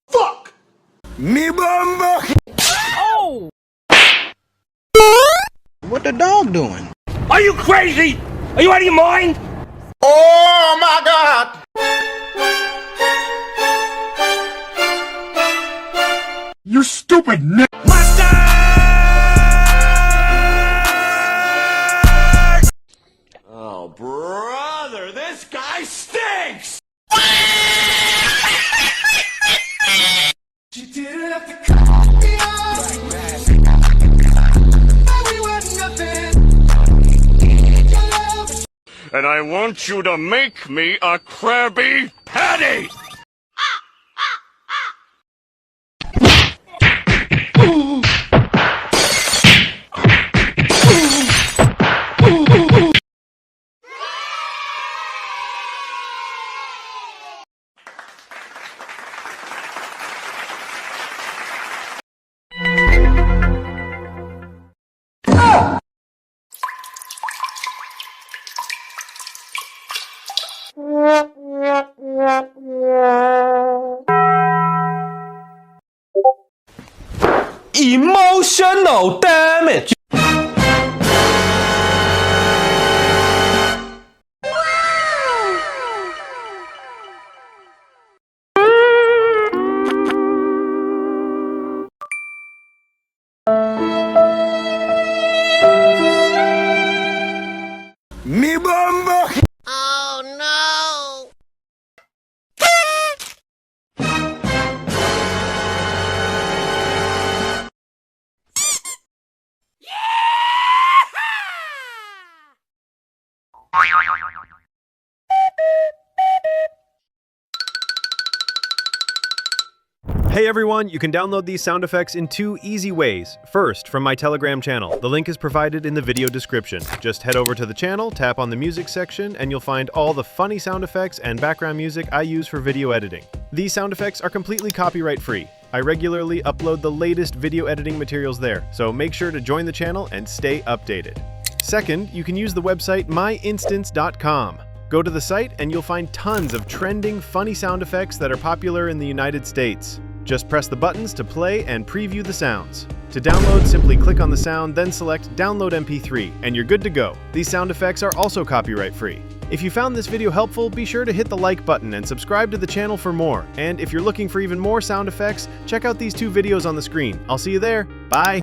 Fuck! Me bombo! Oh! What the dog doing? Are you crazy? Are you out of your mind? Oh my god! You stupid n***! Oh, brother, this guy stinks! She didn't have to cut me off. We were nothing. Your love. And I want you to make me a Krabby Patty! Emotional damage. Me bombo! Oh no! Hey everyone, you can download these sound effects in 2 easy ways. First, from my Telegram channel. The link is provided in the video description. Just head over to the channel, tap on the music section, and you'll find all the funny sound effects and background music I use for video editing. These sound effects are completely copyright free. I regularly upload the latest video editing materials there, so make sure to join the channel and stay updated. Second, you can use the website myinstance.com. Go to the site and you'll find tons of trending, funny sound effects that are popular in the United States. Just press the buttons to play and preview the sounds. To download, simply click on the sound, then select Download MP3, and you're good to go. These sound effects are also copyright free. If you found this video helpful, be sure to hit the like button and subscribe to the channel for more. And if you're looking for even more sound effects, check out these 2 videos on the screen. I'll see you there. Bye!